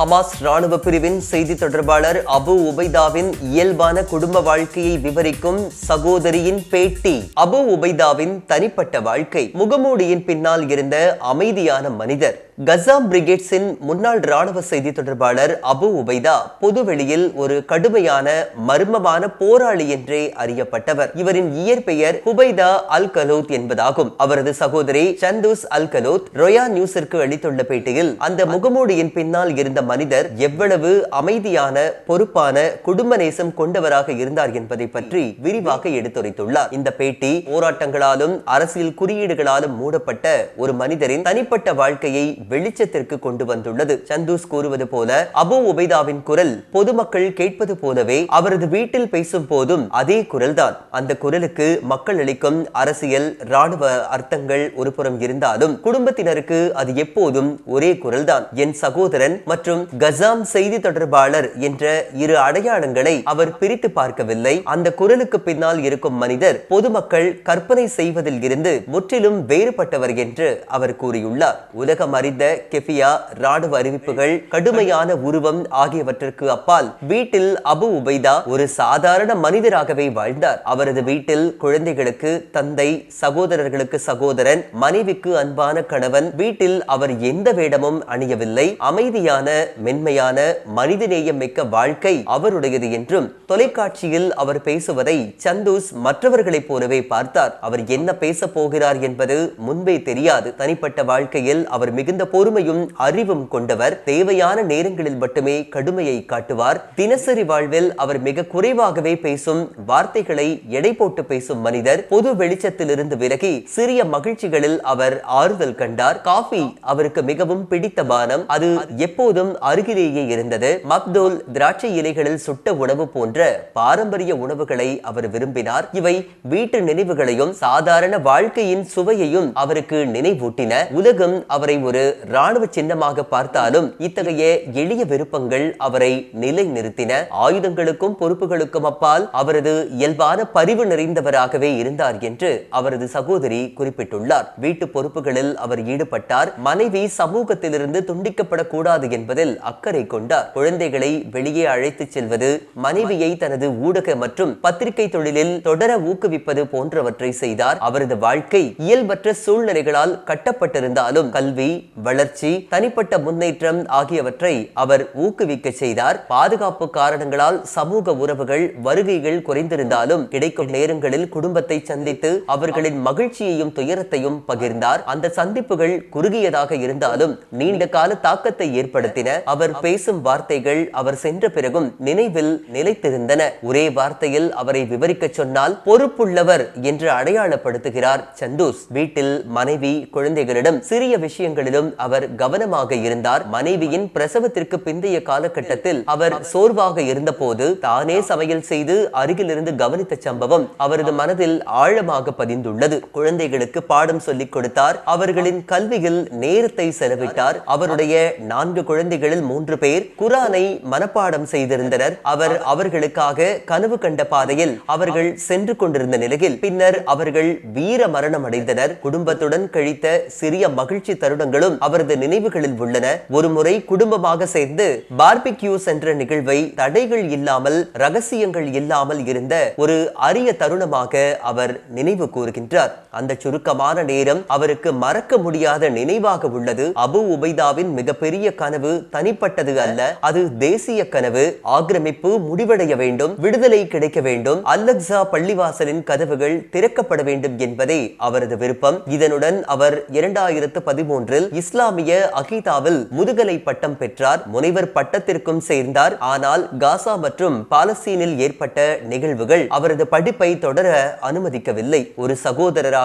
Hamas ராணுவ பிரிவின் செய்தி தொடர்பாளர் அபு உபைதாவின் இயல்பான குடும்ப வாழ்க்கையை விவரிக்கும் சகோதரியின் பேட்டி. அபு உபைதாவின் தனிப்பட்ட வாழ்க்கை. முகமூடியின் பின்னால் இருந்த அமைதியான மனிதர். கசாம் பிரிகேட்ஸின் முன்னாள் ராணுவ செய்தி தொடர்பாளர் அபு உபைதா பொதுவெளியில் ஒரு கடுமையான மர்மமான போராளி என்றே அறியப்பட்டவர். இவரின் இயற்பெயர் உபைதா அல் கலோத் என்பதாகும். அவரது சகோதரி சந்தூஸ் அல் கலோத் ரொயா நியூஸிற்கு அளித்துள்ள பேட்டியில் அந்த முகமூடியின் பின்னால் இருந்த மனிதர் எவ்வளவு அமைதியான, பொறுப்பான, குடும்ப நேசம் கொண்டவராக இருந்தார் என்பதை பற்றி விரிவாக எடுத்துரைத்துள்ளார். இந்த பேட்டி போராட்டங்களாலும் அரசியல் குறியீடுகளாலும் மூடப்பட்ட ஒரு மனிதரின் தனிப்பட்ட வாழ்க்கையை வெளிச்சத்திற்கு கொண்டு வந்துள்ளது. சந்தூஸ் கூறுவது போல அபு உபைதாவின் குரல் பொதுமக்கள் கேட்பது போலவே அவரது வீட்டில் பேசும் போதும் அதே குரல்தான். அந்த குரலுக்கு மக்கள் அளிக்கும் அரசியல், ராணுவ அர்த்தங்கள் ஒரு புறம் இருந்தாலும் குடும்பத்தினருக்கு அது எப்போதும் ஒரே குரல்தான். என் சகோதரன் மற்றும் கசாம் செய்தி தொடர்பாளர் என்ற இரு அடையாளங்களை அவர் பிரித்து பார்க்கவில்லை. அந்த குரலுக்கு பின்னால் இருக்கும் மனிதர் பொதுமக்கள் கற்பனை செய்வதில் இருந்து முற்றிலும் வேறுபட்டவர் என்று அவர் கூறியுள்ளார். உலகம் அறிந்த கெஃபியா, ராணுவ அறிவிப்புகள், கடுமையான உருவம் ஆகியவற்றிற்கு அப்பால் வீட்டில் அபு உபைதா ஒரு சாதாரண மனிதராகவே வாழ்ந்தார். அவரது வீட்டில் குழந்தைகளுக்கு தந்தை, சகோதரர்களுக்கு சகோதரன், மனைவிக்கு அன்பான கணவன். வீட்டில் அவர் எந்த வேடமும் அணியவில்லை. அமைதியான, மென்மையான, மனிதநேயம் மிக்க வாழ்க்கை அவருடையது என்றும் தொலைக்காட்சியில் அவர் பேசுவதை சந்தூஸ் மற்றவர்களைப் போலவே பார்த்தார். அவர் என்ன பேச போகிறார் என்பது முன்பே தெரியாது. தனிப்பட்ட வாழ்க்கையில் அவர் மிகுந்த பொறுமையும் அறிவும் கொண்டவர். தேவையான நேரங்களில் மட்டுமே கடுமையை காட்டுவார். தினசரி வாழ்வில் அவர் மிக குறைவாகவே பேசும், வார்த்தைகளை எடை போட்டு பேசும் மனிதர். பொது வெளிச்சத்திலிருந்து விலகி சிறிய மகிழ்ச்சிகளில் அவர் ஆறுதல் கண்டார். காஃபி அவருக்கு மிகவும் பிடித்த பானம். அது எப்போதும் அருகிலேயே இருந்தது. மக்தோல், திராட்சை இலைகளில் சுட்ட உணவு போன்ற பாரம்பரிய உணவுகளை அவர் விரும்பினார். இவை வீட்டு நினைவுகளையும் சாதாரண வாழ்க்கையின் சுவையையும் அவருக்கு நினைவூட்டின. உலகம் அவரை ஒரு ராணுவ சின்னமாக பார்த்தாலும் இத்தகைய எளிய விருப்பங்கள் அவரை நிலை நிறுத்தின. ஆயுதங்களுக்கும் பொறுப்புகளுக்கும் அப்பால் அவரது இயல்பான பரிவு நிறைந்தவராகவே இருந்தார் என்று அவரது சகோதரி குறிப்பிட்டுள்ளார். வீட்டு பொறுப்புகளில் அவர் ஈடுபட்டார். மனைவி சமூகத்திலிருந்து துண்டிக்கப்படக்கூடாது என்பதில் அக்கறை கொண்டார். குழந்தைகளை வெளியே அழைத்துச் செல்வது, மனைவியை தனது ஊடக மற்றும் பத்திரிகை தொழிலில் தொடர ஊக்குவிப்பது போன்றவற்றை செய்தார். அவரது வாழ்க்கை இயல்பற்ற சூழ்நிலைகளால் கட்டப்பட்டிருந்தாலும் கல்வி, வளர்ச்சி, தனிப்பட்ட முன்னேற்றம் ஆகியவற்றை அவர் ஊக்குவிக்க செய்தார். பாதுகாப்பு காரணங்களால் சமூக உறவுகள், வருகைகள் குறைந்திருந்தாலும் கிடைக்கும் நேரங்களில் குடும்பத்தை சந்தித்து அவர்களின் மகிழ்ச்சியையும் துயரத்தையும் பகிர்ந்தார். அந்த சந்திப்புகள் குறுகியதாக இருந்தாலும் நீண்ட கால தாக்கத்தை ஏற்படுத்தின. அவர் பேசும் வார்த்தைகள் அவர் சென்ற பிறகும் நினைவில் நிலைத்திருந்தன. ஒரே வார்த்தையில் அவரை விவரிக்க சொன்னால் பொறுப்புள்ளவர் என்று அடையாளப்படுத்துகிறார் சந்தூஸ். வீட்டில் மனைவி, குழந்தைகளிடம் சிறிய விஷயங்களிலும் அவர் கவனமாக இருந்தார். மனைவியின் பிரசவத்திற்கு பிந்தைய காலகட்டத்தில் அவர் சோர்வாக இருந்த போது தானே சமையல் செய்து அருகிலிருந்து கவனித்த சம்பவம் அவரது மனதில் ஆழமாக பதிந்துள்ளது. குழந்தைகளுக்கு பாடம் சொல்லிக் கொடுத்தார். அவர்களின் கல்வியில் நேரத்தை செலவிட்டார். அவருடைய 4 குழந்தைகளில் 3 பேர் குரானை மனப்பாடம் செய்திருந்தனர். அவர் அவர்களுக்காக கனவு கண்ட பாதையில் அவர்கள் சென்று கொண்டிருந்த நிலையில் பின்னர் அவர்கள் வீர மரணம் அடைந்தனர். குடும்பத்துடன் கழித்த சிறிய மகிழ்ச்சி தருணங்களும் அவரது நினைவுகளில் உள்ளன. ஒருமுறை குடும்பமாக சேர்ந்து பார்பிக்யூ என்ற நிகழ்வை தடைகள் இல்லாமல், ரகசியங்கள் இல்லாமல் இருந்த ஒரு அரிய தருணமாக அவர் நினைவு கூறுகின்றார். அந்த சுருக்கமான நேரம் அவருக்கு மறக்க முடியாத நினைவாக உள்ளது. அபு உபைதாவின் மிகப்பெரிய கனவு தனிப்பட்டது அல்ல, அது தேசிய கனவு. ஆக்கிரமிப்பு முடிவடைய வேண்டும், விடுதலை கிடைக்க வேண்டும், அல்-அக்ஸா பள்ளிவாசலின் கதவுகள் திறக்கப்பட வேண்டும் என்பதே அவரது விருப்பம். இதனுடன் அவர் 2013 இஸ்லாமிய அகீதாவில் முதுகலை பட்டம் பெற்றார். முனைவர் பட்டத்திற்கும் சேர்ந்தார். ஆனால் காசா மற்றும் பாலஸ்தீனில் ஏற்பட்ட நிகழ்வுகள் அவரது படிப்பை தொடர அனுமதிக்கவில்லை. ஒரு சகோதரராக,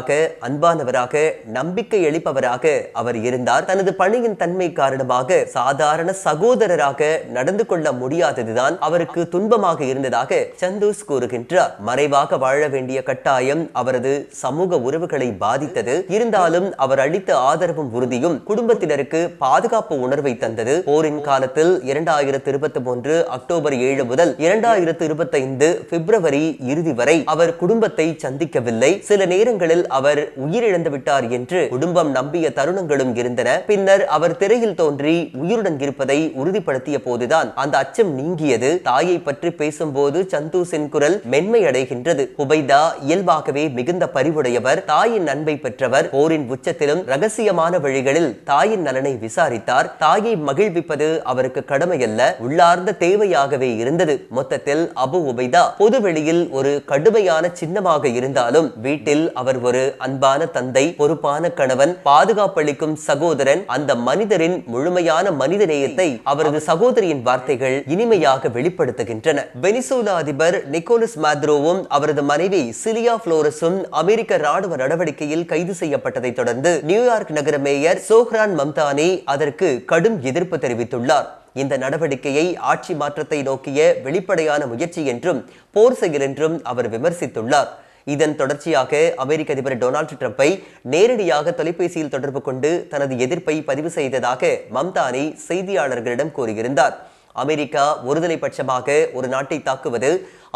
அன்பானவராக, நம்பிக்கை அளிப்பவராக அவர் இருந்தார். தனது பணியின் தன்மை காரணமாக சாதாரண சகோதரராக நடந்து கொள்ள முடியாததுதான் அவருக்கு துன்பமாக இருந்ததாக சந்தூஸ் கூறுகின்றார். மறைவாக வாழ வேண்டிய கட்டாயம் அவரது சமூக உறவுகளை பாதித்தது. இருந்தாலும் அவர் அளித்த ஆதரவும் உறுதியும் குடும்பத்தினருக்கு பாதுகாப்பு உணர்வை தந்தது. போரின் காலத்தில் 2023 அக்டோபர் 7 முதல் 2025 பிப்ரவரி இறுதி வரை அவர் குடும்பத்தை சந்திக்கவில்லை. சில நேரங்களில் அவர் உயிரிழந்து விட்டார் என்று குடும்பம் நம்பிய தருணங்களும் இருந்தன. பின்னர் அவர் திரையில் தோன்றி உயிருடன் இருப்பதை உறுதிப்படுத்திய போதுதான் அந்த அச்சம் நீங்கியது. தாயை பற்றி பேசும்போது சந்தூசின் குரல் மென்மை அடைகின்றது. உபைதா இயல்பாகவே மிகுந்த பரிவுடையவர், தாயின் அன்பை பெற்றவர். போரின் உச்சத்திலும் ரகசியமான வழிகளில் தாயின் நலனை விசாரித்தார். தாயை மகிழ்விப்பது அவருக்கு கடமையல்ல, உள்ளார்ந்த தேவையாகவே இருந்தது. மொத்தத்தில் அபு உபைதா பொது வெளியில் ஒரு கடுமையான சின்னமாக இருந்தாலும் வீட்டில் அவர் ஒரு அன்பான தந்தை, பொறுப்பான கணவன், பாதுகாப்பளிக்கும் சகோதரன். அந்த மனிதரின் முழுமையான மனித நேயத்தை அவரது சகோதரியின் வார்த்தைகள் இனிமையாக வெளிப்படுத்துகின்றன. வெனிசுலா அதிபர் நிக்கோலஸ் மாதுரோவும் அவரது மனைவி சிலியா புளோரஸும் அமெரிக்க ராணுவ நடவடிக்கையில் கைது செய்யப்பட்டதை தொடர்ந்து நியூயார்க் நகர மேயர் சோஹ்ரான் மம்தானி அதற்கு கடும் எதிர்ப்பு தெரிவித்துள்ளார். இந்த நடவடிக்கையை ஆட்சி மாற்றத்தை நோக்கிய வெளிப்படையான முயற்சி என்றும் போர் செயல் என்றும் அவர் விமர்சித்துள்ளார். இதன் தொடர்ச்சியாக அமெரிக்க அதிபர் டொனால்டு டிரம்பை நேரடியாக தொலைபேசியில் தொடர்பு கொண்டு தனது எதிர்ப்பை பதிவு செய்ததாக மம்தானி செய்தியாளர்களிடம் கூறியிருந்தார். அமெரிக்கா ஒருதலை பட்சமாக ஒரு நாட்டை தாக்குவது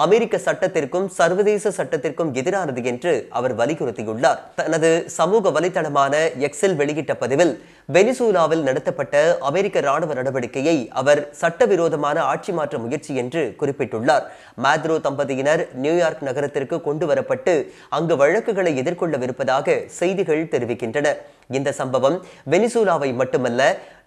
அமெரிக்க சட்டத்திற்கும் சர்வதேச சட்டத்திற்கும் எதிரானது என்று அவர் வலியுறுத்தியுள்ளார். தனது சமூக வலைதளமான எக்ஸில் வெளியிட்ட பதிவில் வெனிசூலாவில் நடத்தப்பட்ட அமெரிக்க ராணுவ நடவடிக்கையை அவர் சட்டவிரோதமான ஆட்சி மாற்ற முயற்சி என்று குறிப்பிட்டுள்ளார். மாத்ரோ தம்பதியினர் நியூயார்க் நகரத்திற்கு கொண்டு வரப்பட்டு அங்கு வழக்குகளை எதிர்கொள்ளவிருப்பதாக செய்திகள் தெரிவிக்கின்றன. இந்த சம்பவம் வெனிசூலாவை மட்டுமல்ல,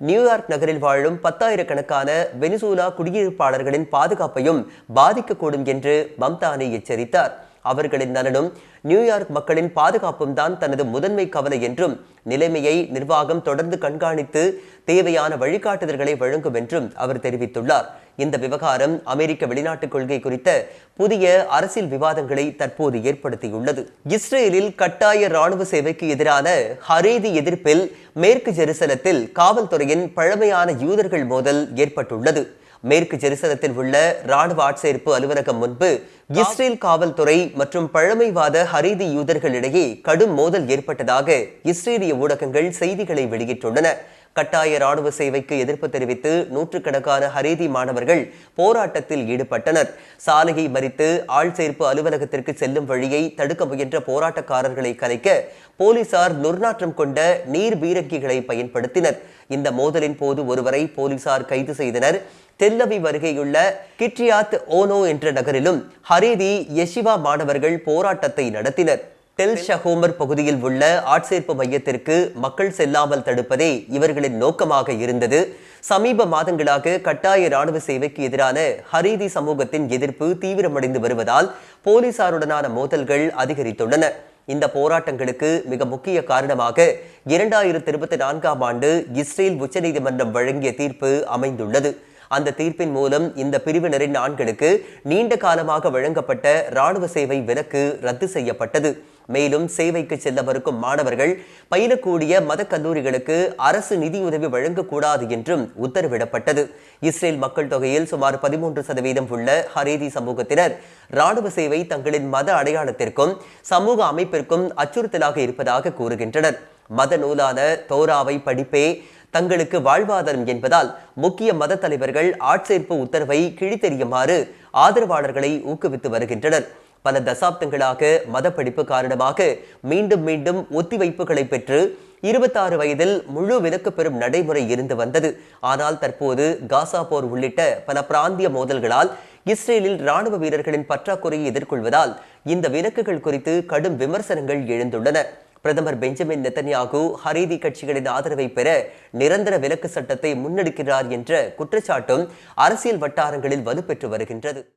நியூயார்க் நகரில் வாழும் 10,000கணக்கான வெனிசூலா குடியிருப்பாளர்களின் பாதுகாப்பையும் பாதிக்கக்கூடும் என்று மம்தானி எச்சரித்தார். அவர்களின் நலனும் நியூயார்க் மக்களின் பாதுகாப்பும் தான் தனது முதன்மை கவலை என்றும் நிலைமையை நிர்வாகம் தொடர்ந்து கண்காணித்து தேவையான வழிகாட்டுதல்களை வழங்கும் என்றும் அவர் தெரிவித்துள்ளார். இந்த விவகாரம் அமெரிக்க வெளிநாட்டு கொள்கை குறித்த புதிய அரசியல் விவாதங்களை தற்போது ஏற்படுத்தியுள்ளது. இஸ்ரேலில் கட்டாய ராணுவ சேவைக்கு எதிரான ஹரேதி எதிர்ப்பில் மேற்கு ஜெருசலத்தில் காவல்துறையின் பழமையான யூதர்கள் மோதல் ஏற்பட்டுள்ளது. மேற்கு ஜெருசலத்தில் உள்ள ராணுவ ஆட்சேர்ப்பு அலுவலகம் முன்பு இஸ்ரேல் காவல்துறை மற்றும் பழமைவாத ஹரீதி யூதர்களிடையே கடும் மோதல் ஏற்பட்டதாக இஸ்ரேலிய ஊடகங்கள் செய்திகளை வெளியிட்டுள்ளன. கட்டாய ராணுவ சேவைக்கு எதிர்ப்பு தெரிவித்து நூற்றுக்கணக்கான ஹரீதி மாணவர்கள் போராட்டத்தில் ஈடுபட்டனர். சாலையை மறித்து ஆள் சேர்ப்பு அலுவலகத்திற்கு செல்லும் வழியை தடுக்க முயன்ற போராட்டக்காரர்களை கலைக்க போலீசார் துர்நாற்றம் கொண்ட நீர் பீரங்கிகளை பயன்படுத்தினர். இந்த மோதலின் போது ஒருவரை போலீசார் கைது செய்தனர். டெல் அவீவ் அருகேயுள்ள கிட்ரியாத் ஓனோ என்ற நகரிலும் ஹரீதி யெஷிவா மாணவர்கள் போராட்டத்தை நடத்தினர். டெல் ஷஹோமர் பகுதியில் உள்ள ஆட்சேர்ப்பு மையத்திற்கு மக்கள் செல்லாமல் தடுப்பதே இவர்களின் நோக்கமாக இருந்தது. சமீப மாதங்களாக கட்டாய ராணுவ சேவைக்கு எதிரான ஹரீதி சமூகத்தின் எதிர்ப்பு தீவிரமடைந்து வருவதால் போலீசாருடனான மோதல்கள் அதிகரித்துள்ளன. இந்த போராட்டங்களுக்கு மிக முக்கிய காரணமாக 2024ஆம் ஆண்டு இஸ்ரேல் உச்சநீதிமன்றம் வழங்கிய தீர்ப்பு அமைந்துள்ளது. அந்த தீர்ப்பின் மூலம் இந்த பிரிவினரின் ஆண்களுக்கு நீண்ட காலமாக வழங்கப்பட்ட ராணுவ சேவை விலக்கு ரத்து செய்யப்பட்டது. மேலும் சேவைக்கு செல்ல மறுக்கும் மாணவர்கள் பயிலக்கூடிய மத கல்லூரிகளுக்கு அரசு நிதியுதவி வழங்கக்கூடாது என்றும் உத்தரவிடப்பட்டது. இஸ்ரேல் மக்கள் தொகையில் சுமார் 13% உள்ள ஹரேதி சமூகத்தினர் ராணுவ சேவை தங்களின் மத அடையாளத்திற்கும் சமூக அமைப்பிற்கும் அச்சுறுத்தலாக இருப்பதாக கூறுகின்றனர். மத நூலான தோராவை படிப்பே தங்களுக்கு வாழ்வாதாரம் என்பதால் முக்கிய மத தலைவர்கள் ஆட்சேர்ப்பு உத்தரவை கிழித்தெறியுமாறு ஆதரவாளர்களை ஊக்குவித்து வருகின்றனர். பல தசாப்தங்களாக மத படிப்பு காரணமாக மீண்டும் மீண்டும் ஒத்திவைப்புகளை பெற்று 26 வயதில் முழு விலக்கு பெறும் நடைமுறை இருந்து வந்தது. ஆனால் தற்போது காசா போர் உள்ளிட்ட பல பிராந்திய மோதல்களால் இஸ்ரேலில் ராணுவ வீரர்களின் பற்றாக்குறையை எதிர்கொள்வதால் இந்த விலக்குகள் குறித்து கடும் விமர்சனங்கள் எழுந்துள்ளன. பிரதமர் பெஞ்சமின் நெத்தன்யாகு ஹரீதி கட்சிகளின் ஆதரவை பெற நிரந்தர விலக்கு சட்டத்தை முன்னெடுக்கிறார் என்ற குற்றச்சாட்டும் அரசியல் வட்டாரங்களில் வலுப்பெற்று வருகின்றது.